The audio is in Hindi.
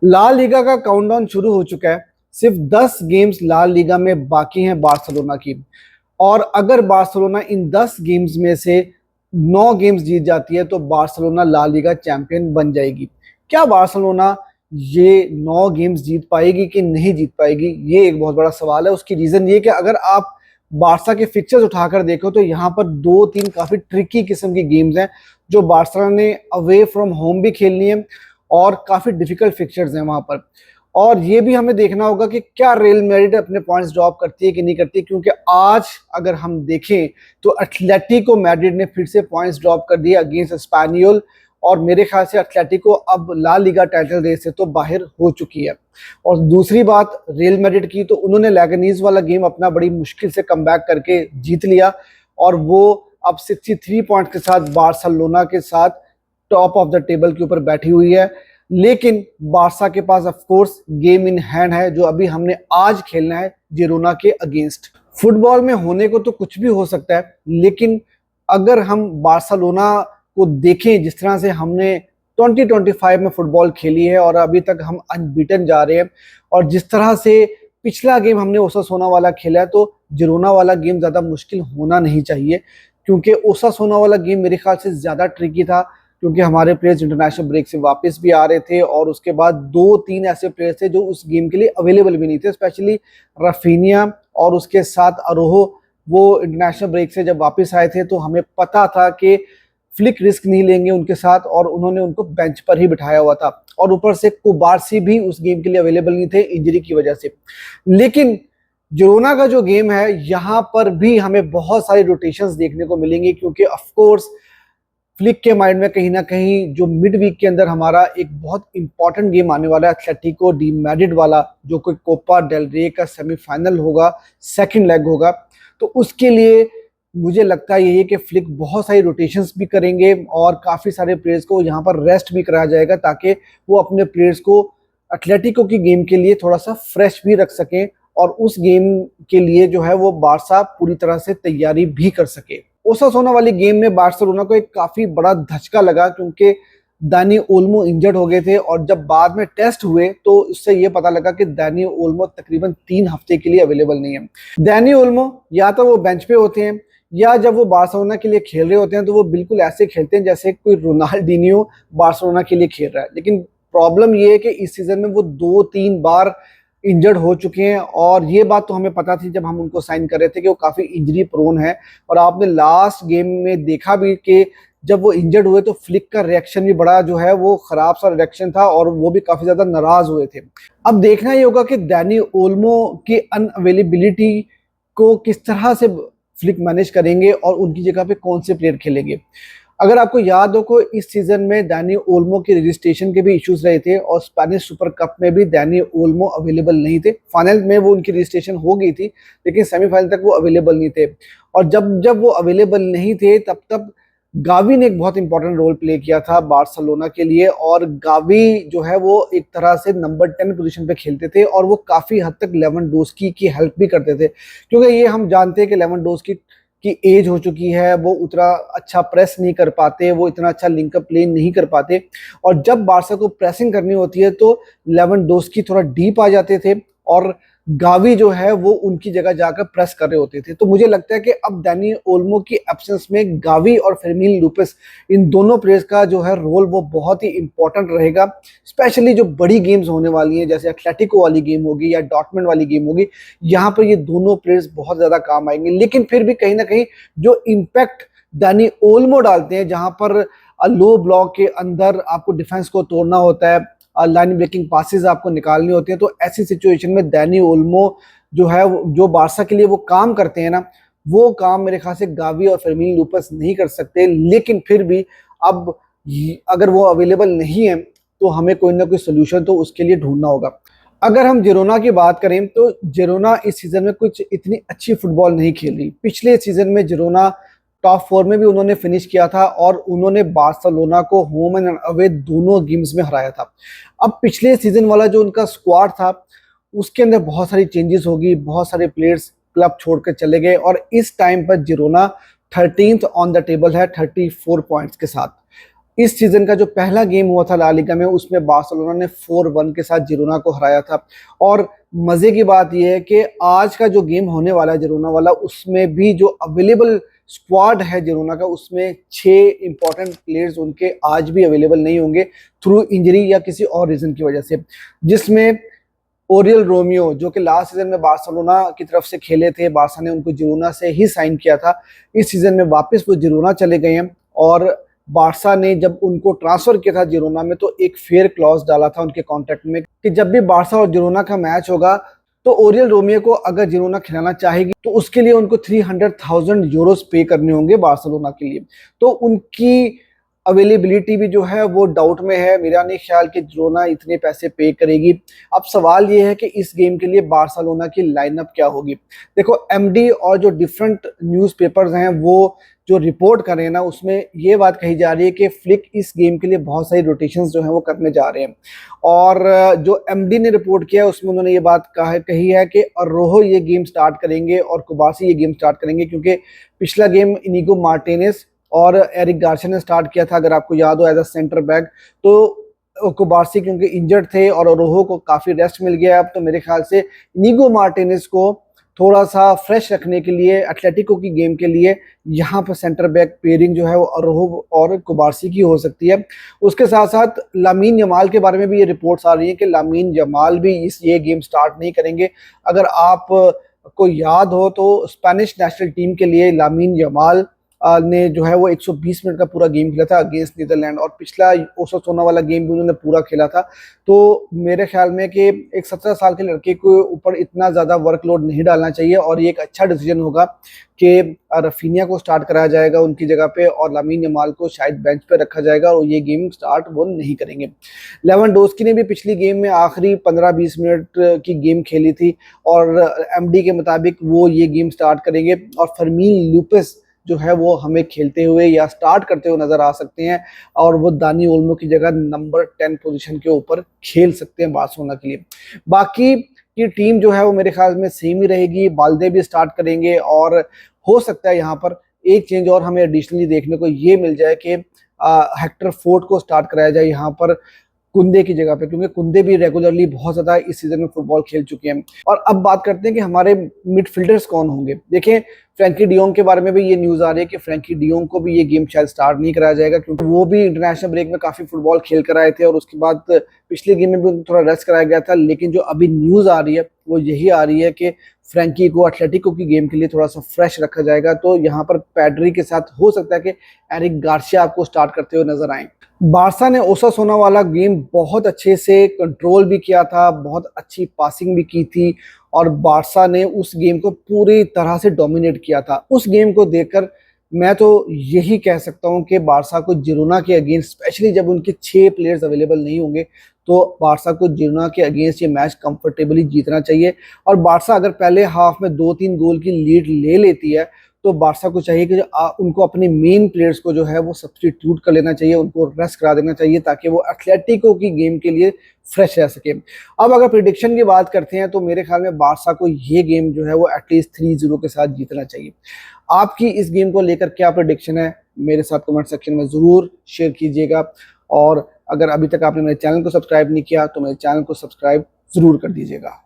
ला लीगा का काउंटडाउन शुरू हो चुका है। सिर्फ 10 गेम्स ला लीगा में बाकी हैं बार्सिलोना की। और अगर बार्सिलोना इन 10 गेम्स में से 9 गेम्स जीत जाती है तो बार्सिलोना ला लीगा चैंपियन बन जाएगी। क्या बार्सिलोना ये 9 गेम्स जीत पाएगी कि नहीं जीत पाएगी, ये एक बहुत बड़ा सवाल है। उसकी रीजन ये कि अगर आप बार्सा के फिक्चर्स उठाकर देखो तो यहाँ पर 2-3 काफी ट्रिकी किस्म की गेम्स हैं जो बार्सिलोना ने अवे फ्रॉम होम भी खेलनी है और काफी डिफिकल्ट फिक्चर्स हैं वहां पर। और ये भी हमें देखना होगा कि क्या रियल मैड्रिड अपने पॉइंट्स ड्रॉप करती है कि नहीं करती, क्योंकि आज अगर हम देखें तो एटलेटिको मैड्रिड ने फिर से पॉइंट्स ड्रॉप कर दिए अगेंस्ट स्पैनियोल। और मेरे ख्याल से एटलेटिको अब ला लीगा टाइटल रेस से तो बाहर हो चुकी है। और दूसरी बात रियल मैड्रिड की, तो उन्होंने लैगनीज वाला गेम अपना बड़ी मुश्किल से कमबैक करके जीत लिया और वो अब 63 पॉइंट के साथ बार्सिलोना के साथ टॉप ऑफ द टेबल के ऊपर बैठी हुई है। लेकिन बार्सा के पास of course game in hand है जो अभी हमने आज खेलना है जिरोना के अगेंस्ट। फुटबॉल में होने को तो कुछ भी हो सकता है, लेकिन अगर हम बार्सिलोना को देखें जिस तरह से हमने 2025 में फुटबॉल खेली है और अभी तक हम अनबीटन जा रहे हैं, और जिस तरह से पिछला गेम हमने ओसासुना वाला खेला है, तो जिरोना वाला गेम ज़्यादा मुश्किल होना नहीं चाहिए। क्योंकि ओसासुना वाला गेम मेरे ख्याल से ज़्यादा ट्रिकी था, क्योंकि हमारे प्लेयर्स इंटरनेशनल ब्रेक से वापस भी आ रहे थे और उसके बाद 2-3 ऐसे प्लेयर्स थे जो उस गेम के लिए अवेलेबल भी नहीं थे, स्पेशली राफिनिया और उसके साथ अरोहो। वो इंटरनेशनल ब्रेक से जब वापस आए थे तो हमें पता था कि फ्लिक रिस्क नहीं लेंगे उनके साथ, और उन्होंने उनको बेंच पर ही बिठाया हुआ था। और ऊपर से कुबारसी भी उस गेम के लिए अवेलेबल नहीं थे इंजरी की वजह से। लेकिन जिरोना का जो गेम है यहाँ पर भी हमें बहुत सारी रोटेशंस देखने को मिलेंगी, क्योंकि ऑफ कोर्स फ्लिक के माइंड में कहीं ना कहीं जो मिड वीक के अंदर हमारा एक बहुत इंपॉर्टेंट गेम आने वाला है एटलेटिको डी मैड्रिड वाला, जो कोई कोपा डेल रे का सेमीफाइनल होगा, सेकंड लेग होगा। तो उसके लिए मुझे लगता है यही कि फ्लिक बहुत सारी रोटेशंस भी करेंगे और काफ़ी सारे प्लेयर्स को यहाँ पर रेस्ट भी कराया जाएगा ताकि वो अपने प्लेयर्स को एटलेटिको की गेम के लिए थोड़ा सा फ्रेश भी रख सकें और उस गेम के लिए जो है वो बार्सा पूरी तरह से तैयारी भी कर सके। ओसासुना वाली गेम में बार्सिलोना को एक काफ़ी बड़ा धचका लगा, क्योंकि दानी ओल्मो इंजर्ड हो गए थे और जब बाद में टेस्ट हुए तो उससे ये पता लगा कि दानी ओल्मो तकरीबन 3 हफ्ते के लिए अवेलेबल नहीं है। दानी ओल्मो या तो वो बेंच पे होते हैं या जब वो बार्सिलोना के लिए खेल रहे होते हैं तो वो बिल्कुल ऐसे खेलते हैं जैसे कोई रोनाल्डिनियो बार्सिलोना के लिए खेल रहा है। लेकिन प्रॉब्लम ये है कि इस सीजन में वो 2-3 बार इंजर्ड हो चुके हैं, और ये बात तो हमें पता थी जब हम उनको साइन कर रहे थे कि वो काफ़ी इंजरी प्रोन है। और आपने लास्ट गेम में देखा भी कि जब वो इंजर्ड हुए तो फ्लिक का रिएक्शन भी बड़ा जो है वो खराब सा रिएक्शन था और वो भी काफ़ी ज़्यादा नाराज़ हुए थे। अब देखना ये होगा कि दानी ओल्मो की अनअवेलेबिलिटी को किस तरह से फ्लिक मैनेज करेंगे और उनकी जगह पे कौन से प्लेयर खेलेंगे। अगर आपको याद हो को इस सीजन में दानी ओल्मो के रजिस्ट्रेशन के भी इश्यूज रहे थे और स्पेनिश सुपर कप में भी दानी ओल्मो अवेलेबल नहीं थे। फाइनल में वो उनकी रजिस्ट्रेशन हो गई थी लेकिन सेमीफाइनल तक वो अवेलेबल नहीं थे, और जब जब वो अवेलेबल नहीं थे तब तब गावी ने एक बहुत इंपॉर्टेंट रोल प्ले किया था बार्सिलोना के लिए। और गावी जो है वो एक तरह से नंबर 10 पोजीशन पे खेलते थे और वो काफ़ी हद तक लेवेंडोस्की की हेल्प भी करते थे, क्योंकि ये हम जानते हैं कि लेवेंडोस्की की एज हो चुकी है, वो उतना अच्छा प्रेस नहीं कर पाते, वो इतना अच्छा लिंकअप प्ले नहीं कर पाते। और जब बार्सा को प्रेसिंग करनी होती है तो लेवेंडोस्की थोड़ा डीप आ जाते थे और गावी जो है वो उनकी जगह जाकर प्रेस कर रहे होते थे। तो मुझे लगता है कि अब दानी ओल्मो की एब्सेंस में गावी और फेर्मिन लूपेस, इन दोनों प्लेयर्स का जो है रोल वो बहुत ही इंपॉर्टेंट रहेगा, स्पेशली जो बड़ी गेम्स होने वाली हैं जैसे एटलेटिको वाली गेम होगी या डॉर्टमुंड वाली गेम होगी, यहाँ पर ये दोनों प्लेयर्स बहुत ज़्यादा काम आएंगे। लेकिन फिर भी कहीं ना कहीं जो इम्पैक्ट दानी ओल्मो डालते हैं, जहाँ पर लो ब्लॉक के अंदर आपको डिफेंस को तोड़ना होता है, लाइन ब्रेकिंग पासेस आपको निकालनी होती है, तो ऐसी सिचुएशन में दानी ओल्मो जो है जो बार्सा के लिए वो काम करते हैं ना, वो काम मेरे ख्याल से गावी और फेर्मिन लूपस नहीं कर सकते। लेकिन फिर भी अब अगर वो अवेलेबल नहीं है तो हमें कोई ना कोई सोल्यूशन तो उसके लिए ढूंढना होगा। अगर हम जिरोना की बात करें तो जिरोना इस सीजन में कुछ इतनी अच्छी फुटबॉल नहीं खेल रही। पिछले सीजन में जिरोना टॉप 4 में भी उन्होंने फिनिश किया था और उन्होंने बार्सिलोना को होम एंड अवे दोनों गेम्स में हराया था। अब पिछले सीजन वाला जो उनका स्क्वाड था उसके अंदर बहुत सारी चेंजेस होगी, बहुत सारे प्लेयर्स क्लब छोड़कर चले गए और इस टाइम पर Girona 13th on the table है 34 पॉइंट्स के साथ। इस सीजन का जो पहला गेम हुआ था ला लीगा में, उसमें बार्सिलोना ने 4-1 के साथ जिरोना को हराया था। और मजे की बात यह है कि आज का जो गेम होने वाला है जिरोना वाला, उसमें भी जो अवेलेबल स्क्वाड है जिरोना का, उसमें 6 इंपॉर्टेंट प्लेयर्स उनके आज भी अवेलेबल नहीं होंगे थ्रू इंजरी या किसी और रीजन की वजह से, जिसमें ओरियल रोमियो जो कि लास्ट सीजन में बार्सिलोना की तरफ से खेले थे, बार्सा ने उनको जिरोना से ही साइन किया था, इस सीजन में वापस वो जिरोना चले गए हैं। और बार्सा ने जब उनको ट्रांसफर किया था जिरोना में, तो एक फेयर क्लॉज डाला था उनके कॉन्ट्रैक्ट में कि जब भी बार्सा और जिरोना का मैच होगा तो ओरियल रोमियो को अगर जिरोना खिलाना चाहेगी तो उसके लिए उनको 300,000 यूरोस पे करने होंगे बार्सिलोना के लिए। तो उनकी अवेलेबिलिटी भी जो है वो डाउट में है। मेरा नहीं ख्याल कि जिरोना इतने पैसे पे करेगी। अब सवाल ये है कि इस गेम के लिए बार्सिलोना की लाइनअप क्या होगी। देखो, एमडी और जो डिफरेंट न्यूज़पेपर्स हैं वो जो रिपोर्ट कर रहे हैं ना, उसमें ये बात कही जा रही है कि फ्लिक इस गेम के लिए बहुत सारी रोटेशंस जो हैं वो करने जा रहे हैं। और जो एमडी ने रिपोर्ट किया है उसमें उन्होंने ये बात कही है कि अरोहो ये गेम स्टार्ट करेंगे और कुबार्सी ये गेम स्टार्ट करेंगे, क्योंकि पिछला गेम इनिगो मार्टिनेज और एरिक गार्सिया ने स्टार्ट किया था, अगर आपको याद हो, एज अ सेंटर बैक। तो कुबार्सी क्योंकि इंजर्ड थे और अरोहो को काफ़ी रेस्ट मिल गया अब, तो मेरे ख्याल से इनिगो मार्टिनेज को थोड़ा सा फ्रेश रखने के लिए एटलेटिको की गेम के लिए यहाँ पर सेंटर बैक पेयरिंग जो है वो अरोहो और कुबार्सी की हो सकती है। उसके साथ साथ लामीन यमाल के बारे में भी ये रिपोर्ट्स आ रही हैं कि लामीन यमाल भी ये गेम स्टार्ट नहीं करेंगे। अगर आप को याद हो तो स्पेनिश नेशनल टीम के लिए लामीन यमाल ने जो है वो 120 मिनट का पूरा गेम खेला था अगेंस्ट नीदरलैंड, और पिछला ओसासुना वाला गेम भी उन्होंने पूरा खेला था। तो मेरे ख्याल में कि एक 17 साल के लड़के के ऊपर इतना ज़्यादा वर्कलोड नहीं डालना चाहिए, और ये एक अच्छा डिसीजन होगा कि रफीनिया को स्टार्ट कराया जाएगा उनकी जगह पे और लामीन यमाल को शायद बेंच पे रखा जाएगा और ये गेम स्टार्ट वो नहीं करेंगे। लेवेंडोस्की ने भी पिछली गेम में आखिरी 15-20 मिनट की गेम खेली थी और एमडी के मुताबिक वो ये गेम स्टार्ट करेंगे, और फर्मीन लूपेस जो है वो हमें खेलते हुए या स्टार्ट करते हुए नजर आ सकते हैं, और वो दानी ओल्मो की जगह नंबर 10 पोजीशन के ऊपर खेल सकते हैं बार्सिलोना के लिए। बाकी की टीम जो है वो मेरे ख्याल में सेम ही रहेगी। बाल्दे भी स्टार्ट करेंगे, और हो सकता है यहाँ पर एक चेंज और हमें एडिशनली देखने को ये मिल जाए कि हेक्टर फोर्ड को स्टार्ट कराया जाए यहाँ पर कुंदे की जगह पे, क्योंकि कुंदे भी रेगुलरली बहुत ज़्यादा इस सीजन में फुटबॉल खेल चुके हैं। और अब बात करते हैं कि हमारे मिडफील्डर्स कौन होंगे। देखें, फ्रैंकी डियोंग के बारे में भी ये न्यूज़ आ रही है कि फ्रैंकी डियोंग को भी ये गेम शायद स्टार्ट नहीं कराया जाएगा, क्योंकि वो भी इंटरनेशनल ब्रेक में काफ़ी फुटबॉल खेल कर आए थे और उसके बाद पिछले गेम में भी थोड़ा रेस्ट कराया गया था। लेकिन जो अभी न्यूज़ आ रही है वो यही आ रही है कि फ्रैंकी को एटलेटिको की गेम के लिए थोड़ा सा फ्रेश रखा जाएगा। तो यहाँ पर पैड्री के साथ हो सकता है कि एरिक गार्सिया आपको स्टार्ट करते हुए नजर आए। बार्सा ने ओसासुना वाला गेम बहुत अच्छे से कंट्रोल भी किया था, बहुत अच्छी पासिंग भी की थी, और बार्सा ने उस गेम को पूरी तरह से डोमिनेट किया था। उस गेम को देखकर मैं तो यही कह सकता हूं कि बार्सा को जिरोना के अगेंस्ट, स्पेशली जब उनके 6 प्लेयर्स अवेलेबल नहीं होंगे, तो बार्सा को जिरोना के अगेंस्ट ये मैच कंफर्टेबली जीतना चाहिए। और बार्सा अगर पहले हाफ में 2-3 गोल की लीड ले लेती है तो बार्सा को चाहिए कि उनको अपने मेन प्लेयर्स को जो है वो सब्स्टिट्यूट कर लेना चाहिए, उनको रेस्ट करा देना चाहिए, ताकि वो एटलेटिको की गेम के लिए फ्रेश रह सके। अब अगर प्रिडिक्शन की बात करते हैं तो मेरे ख्याल में बार्सा को ये गेम जो है वो एटलीस्ट 3-0 के साथ जीतना चाहिए। आपकी इस गेम को लेकर क्या प्रिडिक्शन है, मेरे साथ कमेंट सेक्शन में ज़रूर शेयर कीजिएगा। और अगर अभी तक आपने मेरे चैनल को सब्सक्राइब नहीं किया तो मेरे चैनल को सब्सक्राइब ज़रूर कर दीजिएगा।